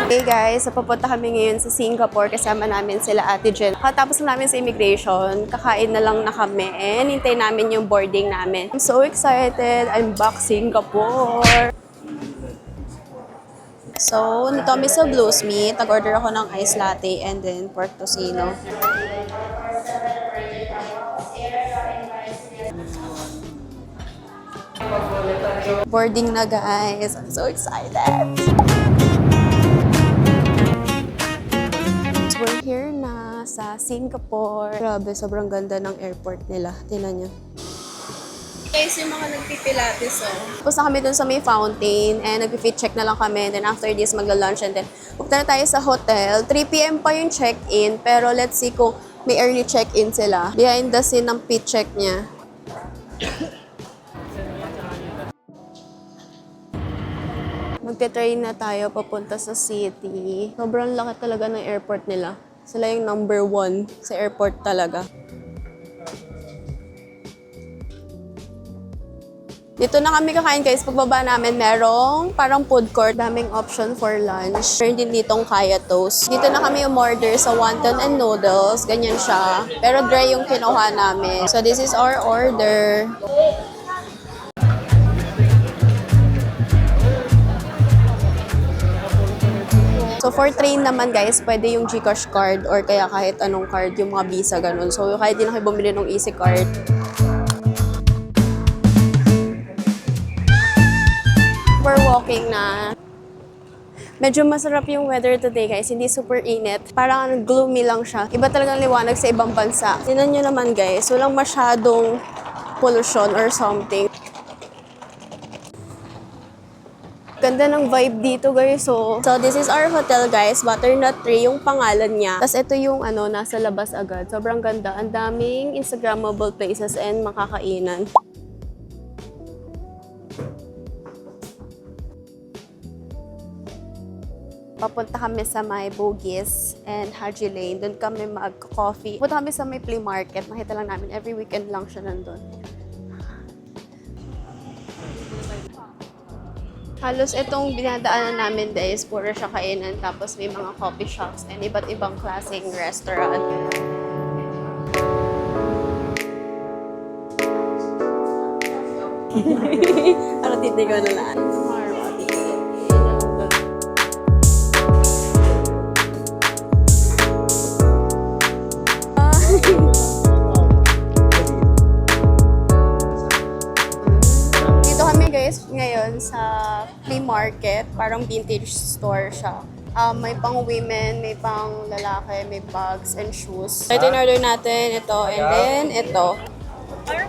Hey guys, papunta kami ngayon sa Singapore. Kasama namin sila Ate Jen. Katapos namin sa immigration, kakain na lang na kami. And hintay namin yung boarding namin. I'm so excited. I'm back Singapore. So, nito kami sa Bluesmeat. Nag-order ako ng ice latte and then pork tocino. Boarding na guys. I'm so excited. We're here na sa Singapore. Grabe, sobrang ganda ng airport nila. Tingnan nyo. Guys, yung mga nagpipilates, Tapos na kami dun sa may fountain and nag-fit check na lang kami. And then after this, magla-lunch and then pupunta na tayo sa hotel. 3 p.m. pa yung check-in, pero let's see kung may early check-in sila. Behind the scene ng fit check niya. Magte-train na tayo papunta sa city. Sobrang laki talaga ng airport nila. Sila yung number 1 sa airport talaga. Dito na kami kakain guys. Pagbaba namin, merong parang food court. Daming option for lunch. Meron din ditong kaya toast. Dito na kami umorder sa wonton and noodles. Ganyan siya. Pero dry yung kinuha namin. So this is our order. So for train naman guys, pwede yung GCash card or kaya kahit anong card, yung mga Visa, ganun. So kahit din na kayo bumili ng Easy Card. We're walking na. Medyo masarap yung weather today guys, hindi super init. Parang gloomy lang siya. Iba talagang liwanag sa ibang bansa. Tingnan nyo naman guys, walang masyadong pollution or something. Ganda ng vibe dito guys. So this is our hotel guys. Butternut Tree yung pangalan niya. Tapos ito yung nasa labas agad. Sobrang ganda. Ang daming Instagrammable places and makakainan. Papunta kami sa may Bugis and Haji Lane. Doon kami mag-coffee. Punta kami sa may flea market. Makita lang namin. Every weekend lang siya nandun. Halos itong binadaanan namin guys, puro siya kainan. Tapos may mga coffee shops and iba't ibang klaseng restaurant. Ano titigaw na lang? Ngayon sa flea market, parang vintage store siya. May pang women, may pang lalaki, may bags and shoes. Ito in order natin, ito, and then ito. Ano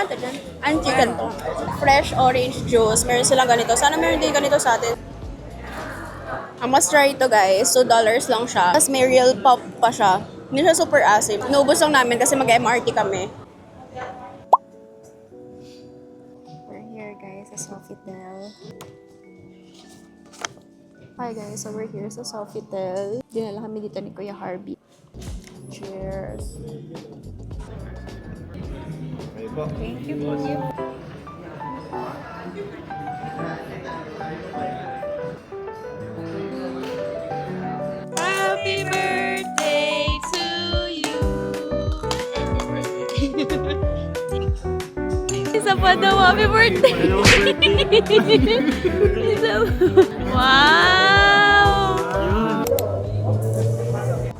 ito dyan? Ang chicken to. Fresh orange juice. Meron silang ganito. Sana meron din ganito sa atin. Must try ito guys. $2 lang siya. Tapos may real pop pa siya. Hindi siya super asim. Inubos lang namin kasi mag-MRT kami. Sa Sofitel. Hi guys, so we're here sa Sofitel. Dinala kami dito ni Kuya Harvey. Cheers! Thank you po. Happy birthday to you! Isa pa daw, happy birthday! Wow!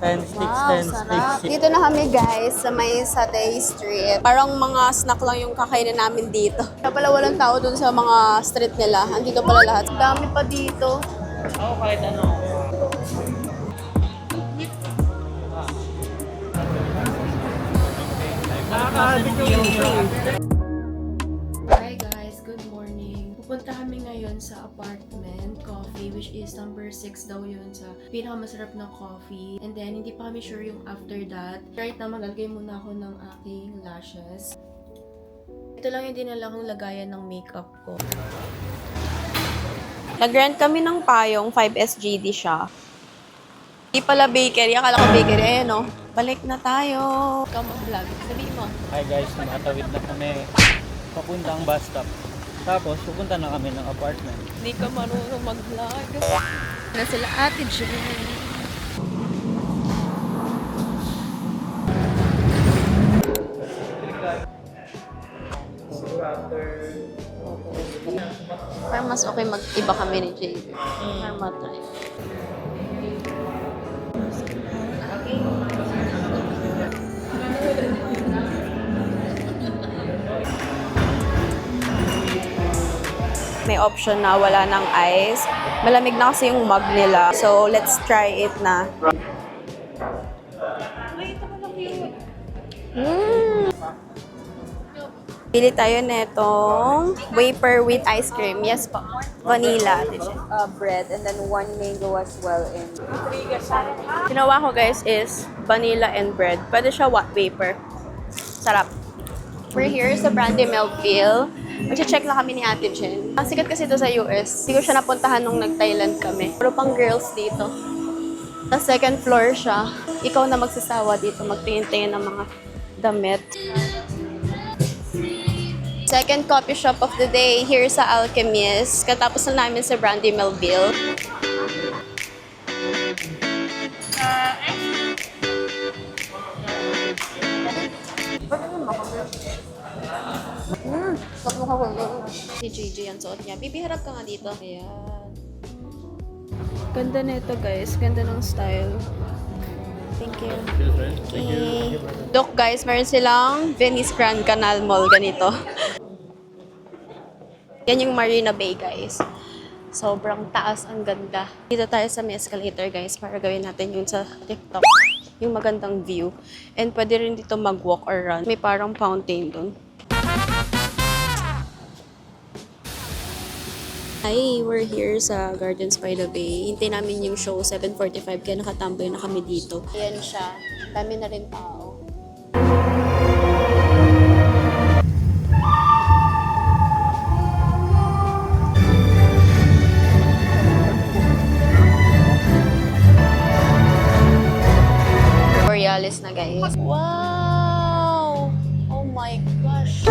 10 sticks, Wow, 10 sarap. sticks. Dito na kami guys sa may Satay Street. Parang mga snack lang yung kakainin namin dito. Kaya pala walang tao dun sa mga street nila. Andito pala lahat. Ang dami pa dito. Oo, kahit ano. Hi guys, good morning. Pupunta kami ngayon sa apartment coffee, which is number 6 daw yun sa pinakamasarap na coffee. And then, hindi pa kami sure yung after that. Right now, maglalagay muna ako ng aking lashes. Ito lang yung dinala kong lagayan ng makeup ko. Nag-rent kami ng payong, 5 SGD siya. Hindi pala bakery, akala ko bakery. Ayan o, balik na tayo. Ikaw mag-vlog, sabihin mo. Hi guys, tumatawid na kami papuntang bus stop. Tapos, pupunta na kami ng apartment. Hindi ka marunong mag-vlog. Na sila Ate Jen. Parang mas okay mag-iba kami ni JJ. Para matry. May option na wala ng ice. Malamig na kasi yung mug nila. So, let's try it na. Pili tayo netong wafer with ice cream. Yes po. Vanilla. Bread and then one mango as well in Ginawa ko guys is vanilla and bread. Pwede siya wafer. Sarap. We're here sa Brandy Melville. Mag-check lang kami ni Ate Jen. Ang sikat kasi ito sa US. Hindi ko siya napuntahan nung nag-Thailand kami. Pero pang girls dito. Sa second floor siya. Ikaw na magsasawa dito. Magtingin-tingin ng mga damit. Second coffee shop of the day here sa Alchemist. Katapos na namin sa Brandy Melville. Si JJ ang suot niya. Bibi, harap ka nga dito. Ayan. Ganda na ito guys. Ganda ng style. Thank you. Okay. Look guys, meron silang Venice Grand Canal Mall. Ganito. Yan yung Marina Bay guys. Sobrang taas. Ang ganda. Dito tayo sa may escalator guys para gawin natin yun sa TikTok. Yung magandang view. And pwede rin dito mag-walk or run. May parang fountain dun. Hi, we're here sa Gardens by the Bay. Hintay namin yung show, 7:45, kaya nakatamboy na kami dito. Ayan siya. Dami na rin tao. Borealis na guys. Wow! Oh my gosh!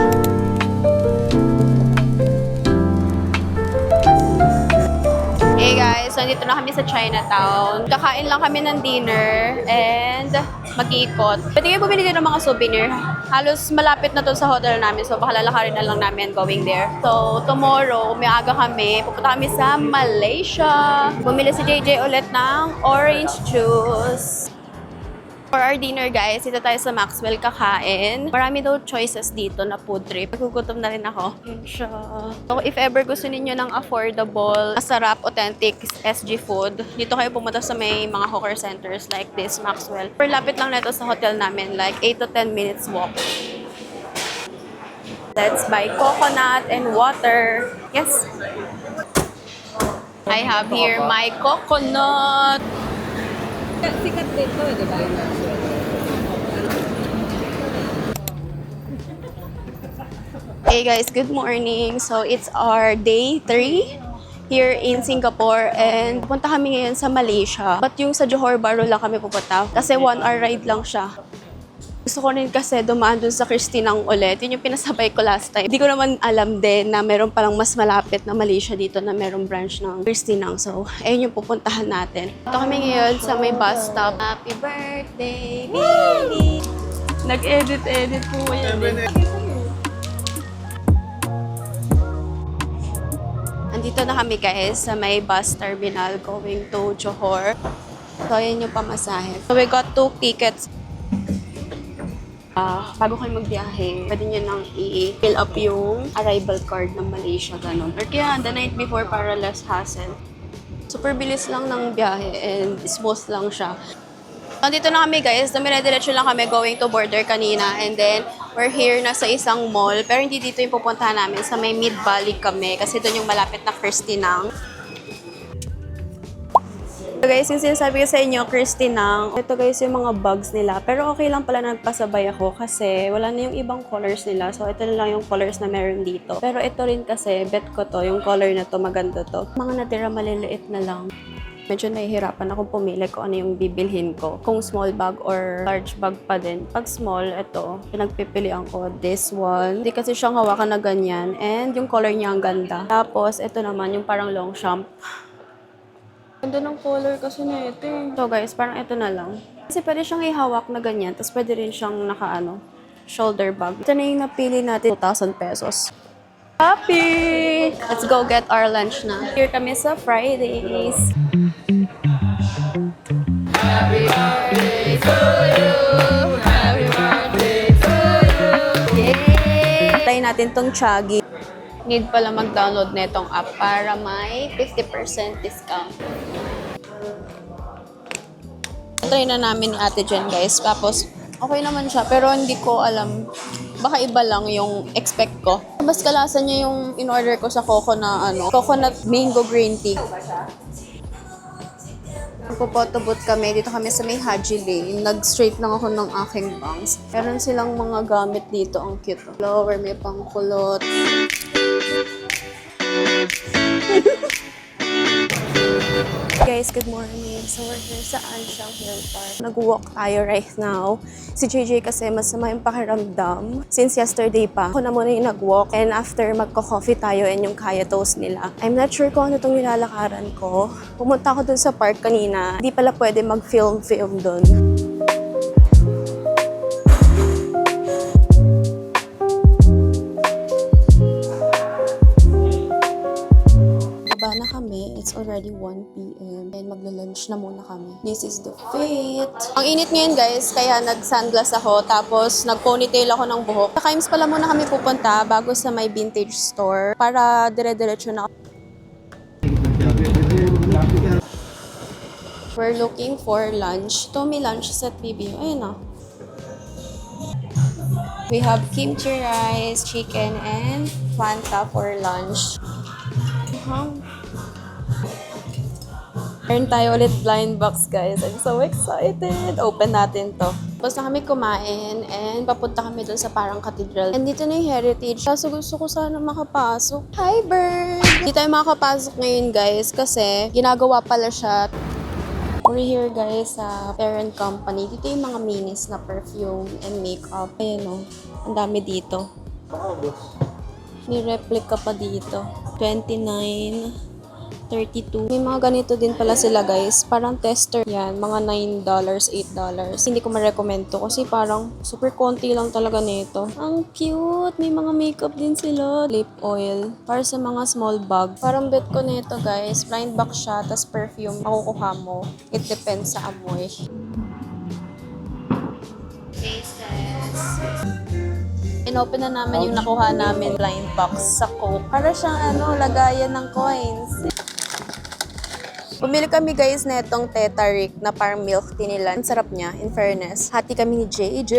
Hey guys, nandito na kami sa Chinatown. Kakain lang kami ng dinner and mag-iikot. Pwede kayo bumili din ng mga souvenir. Halos malapit na to sa hotel namin, so baka lalakarin na lang namin going there. So, tomorrow, umiaga kami. Pupunta kami sa Malaysia. Bumili si JJ ulit ng orange juice. For our dinner guys, dito tayo sa Maxwell kakain. Marami daw choices dito na food trip. Nagugutom na rin ako. Yun siya. So if ever gusto ninyo ng affordable, masarap, authentic SG food, dito kayo pumunta sa may mga hawker centers like this, Maxwell. Pero lapit lang na ito sa hotel namin, like 8 to 10 minutes walk. Let's buy coconut and water. Yes. I have here my coconut. sikat dito, di ba? Hey guys, good morning. So it's our day 3 here in Singapore and punta kami ngayon sa Malaysia. But yung sa Johor Bahru lang kami pupunta kasi 1 hour ride lang siya. Gusto ko rin kasi dumaan dun sa Christinang ulit. Yun yung pinasabay ko last time. Hindi ko naman alam din na meron palang mas malapit na Malaysia dito na merong branch ng Christinang. So, ayun yung pupuntahan natin. Ito kami ngayon sa may bus stop. Happy birthday, baby! Nag-edit po yan. Andito na kami guys sa may bus terminal going to Johor. So, ayan yung pamasahe. So, we got 2 tickets. Bago kayo magbiyahe, pwede nyo nang i-fill up yung arrival card ng Malaysia, ganun. Or kaya, the night before para less hassle. Super bilis lang ng biyahe and smooth lang siya. Nandito na kami guys, dumire-diretso lang kami going to border kanina and then we're here na sa isang mall pero hindi dito yung pupuntahan namin, sa may Mid-Valley kami kasi doon yung malapit na Christinang. So guys, yung sinasabi ko sa inyo, Christinang, ito guys yung mga bags nila pero okay lang pala na nagpasabay ako kasi wala na yung ibang colors nila so ito na lang yung colors na meron dito. Pero ito rin kasi, bet ko to, yung color na to, maganda to. Mga natira maliliit na lang. Medyo nahihirapan akong pumili kung ano yung bibilhin ko. Kung small bag or large bag pa din. Pag small, ito, pinagpipilian ko this one. Hindi kasi siyang hawakan na ganyan. And yung color niya ang ganda. Tapos, ito naman, yung parang long champ. Ganda ng color kasi na ito eh. So guys, parang ito na lang. Kasi pwede siyang ihawak na ganyan. Tapos pwede rin siyang shoulder bag. Ito na yung napili natin. 2,000 pesos. Happy! Let's go get our lunch na. Here kami sa Fridays. Happy birthday to you! Happy birthday to you! Yay! Try natin tong Chaggy. Need pala mag-download na itong app para may 50% discount. Try na namin ni Ate Jen, guys. Tapos, okay naman siya. Pero hindi ko alam. Baka iba lang yung expect ko. Mas kalasa niya yung in-order ko sa Coco na coconut mango green tea. Magpo-photobooth kami. Dito kami sa may Haji Lane. Nag-straight lang ako ng aking bangs. Meron silang mga gamit dito. Ang cute. Flower, may pangkulot. Guys, good morning. So, we're here sa Anshang Hill Park. Nag-walk tayo right now. Si JJ kasi masama yung pakiramdam. Since yesterday pa, ako na muna yung nag-walk. And after, magko-coffee tayo and yung kaya toast nila. I'm not sure kung ano itong nilalakaran ko. Pumunta ako dun sa park kanina. Hindi pala pwede mag-film dun. Baba na kami. It's already 1 p.m. And magla-lunch na muna kami. This is the fit. Ang init ngayon guys, kaya nag-sunglass ako. Tapos nag-ponytail ako ng buhok. Sa Kimes pala muna kami pupunta bago sa may vintage store. Para dire-diretso na. We're looking for lunch. Ito may lunch sa PBO. Ayun na. We have kimchi rice, chicken, and Fanta for lunch. Meron tayo ulit blind box, guys. I'm so excited. Open natin to. Tapos na kami kumain and papunta kami dun sa parang cathedral. And dito na yung heritage. Kaso gusto ko sana makapasok. Hi, bird! Hindi tayo makapasok ngayon, guys, kasi ginagawa pala siya. We're here, guys, sa parent company. Dito yung mga minis na perfume and makeup. Ayan o. Ang dami dito. May replica pa dito. 29, 32. May mga ganito din pala sila, guys. Parang tester yan. Mga $9, $8. Hindi ko ma-recommend to kasi parang super konti lang talaga nito. Ang cute! May mga makeup din sila. Lip oil. Para sa mga small bag. Parang bet ko nito, guys. Blind box siya, tas perfume makukuha mo. It depends sa amoy. Inopen na namin yung nakuha namin blind box sa Coke. Para siyang lagayan ng coins. Bumili kami guys na itong Teta Rick na parang milk tea nila. Ang sarap niya, in fairness. Hati kami ni JJ.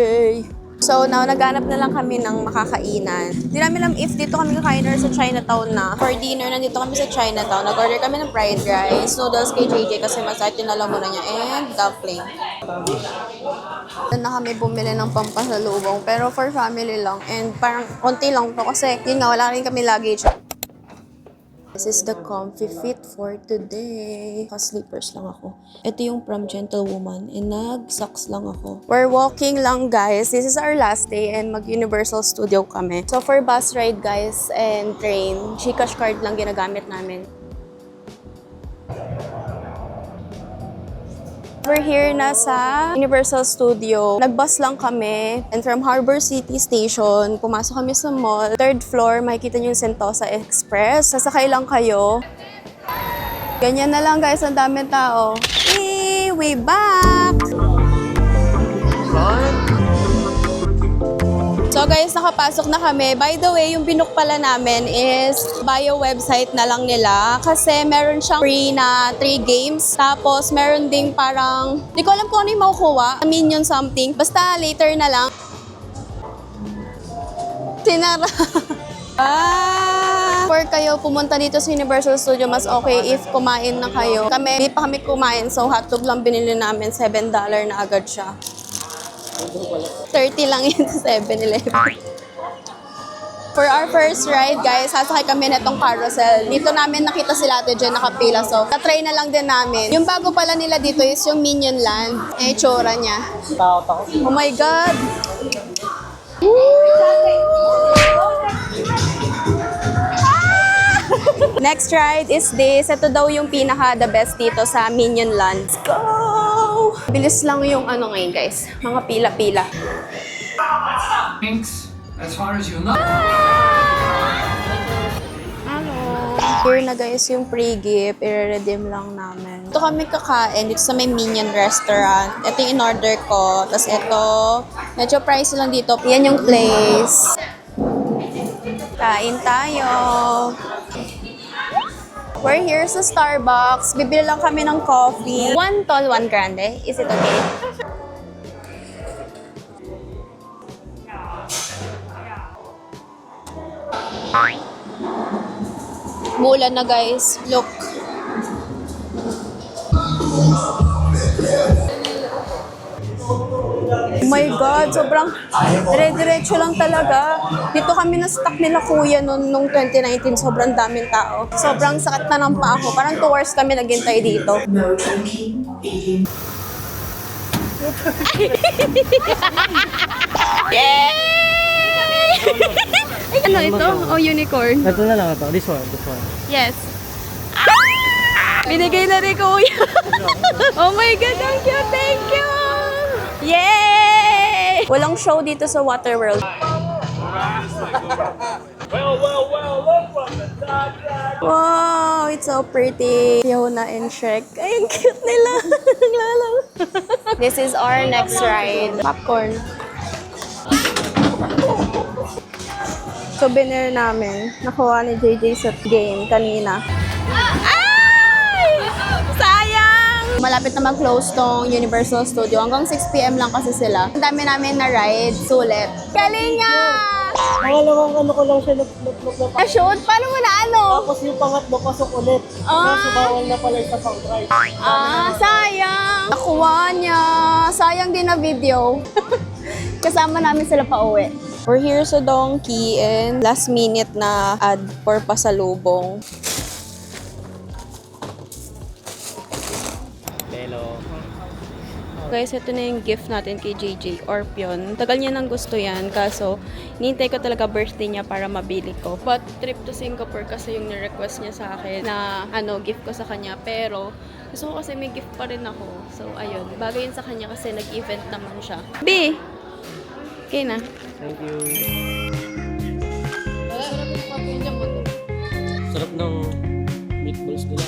So now, naghanap na lang kami ng makakainan. Hindi namin alam if dito kami kakain or sa Chinatown na. For dinner, nandito kami sa Chinatown. Nag-order kami ng fried rice, noodles kay JJ kasi masakit yung lalamunan niya, and dumpling. Doon na kami bumili ng pampasalubong, pero for family lang. And parang konti lang to kasi yun nga, wala rin kami luggage. This is the comfy fit for today. Sleepers lang ako. Ito yung from Gentlewoman and nag-socks lang ako. We're walking lang, guys. This is our last day and mag-Universal Studio kami. So for bus ride, guys, and train, GCash card lang ginagamit namin. We're here na sa Universal Studio. Nag-bus lang kami. And from Harbor City Station, pumasok kami sa mall. Third floor, makikita niyo yung Sentosa Express. Sasakay lang kayo. Ganyan na lang, guys. Ang daming tao. Hey, we back! So guys, nakapasok na kami. By the way, yung binook pala namin is bio website na lang nila kasi meron siyang free na 3 games. Tapos meron ding parang, di ko alam kung ano yung makukuha. Minion something. Basta later na lang. Sinara. For kayo pumunta dito sa Universal Studio, mas okay if kumain na kayo. Di pa kami kumain, so hotdog lang binili namin. $7 na agad siya. 30 lang yun sa 7-Eleven. For our first ride, guys, sasakay kami na itong carousel. Dito namin nakita sila ate dyan nakapila. So, na-try na lang din namin. Yung bago pala nila dito is yung Minion Land. Eh, tsura niya. Takot ako. Oh my God! Next ride is this. Ito daw yung pinaka-the best dito sa Minion Land. Let's go! Bilis lang yung ano ngayon, guys. Mga pila-pila. Thanks. As far as you know. Here na guys yung pre-gift. I-redeem lang namin. Ito kami kakain dito sa may Minion restaurant. Ito yung in-order ko. Tapos ito, medyo pricey lang dito. Yan yung place. Kain tayo. We're here sa Starbucks. Bibili lang kami ng coffee. 1 tall, 1 grande. Is it okay? Mulan na guys. Look. Oh my God, sobrang dire-diretso lang talaga. Dito kami na-stuck nila kuya nung 2019. Sobrang daming tao. Sobrang sakit na ng paa ko. Parang 2 hours kami naghintay dito. Yay! Ano ito? Oh, unicorn. Ito na lang ito. This one. Yes. Binigay na rin kuya. Oh my God, ang cute. Thank you. Yay! Walang show dito sa Waterworld. Wow, it's so pretty. Fiona and Shrek. Ay, ang cute nila. Naglalaw. This is our next ride. Popcorn. Souvenir namin. Nakuha ni JJ sa game kanina. Ay! Sayang! Malapit na mag-close tong Universal Studio. Hanggang 6 PM lang kasi sila. Ang dami namin na ride. Sulit. Kalinga! Pangalawang ano ko lang siya na Na-shoot? Paano mo na ano? Tapos yung pangatlo pasok ulit. Kaso bawal na pala sa pang-drive. Sayang! Nakuha niya. Sayang din na video. Kasama namin sila pa uwi. We're here sa Donkey and last minute na ad for pasalubong. Hello. Guys, ito na yung gift natin kay JJ Orpion. Tagal niya nang gusto yan, kaso hinihintay ko talaga birthday niya para mabili ko. But trip to Singapore kasi yung ni-request niya sa akin na gift ko sa kanya. Pero gusto ko kasi may gift pa rin ako. So ayun, bagay yun sa kanya kasi nag-event naman siya. B! Okay na. Thank you. Sarap ng meatballs nila.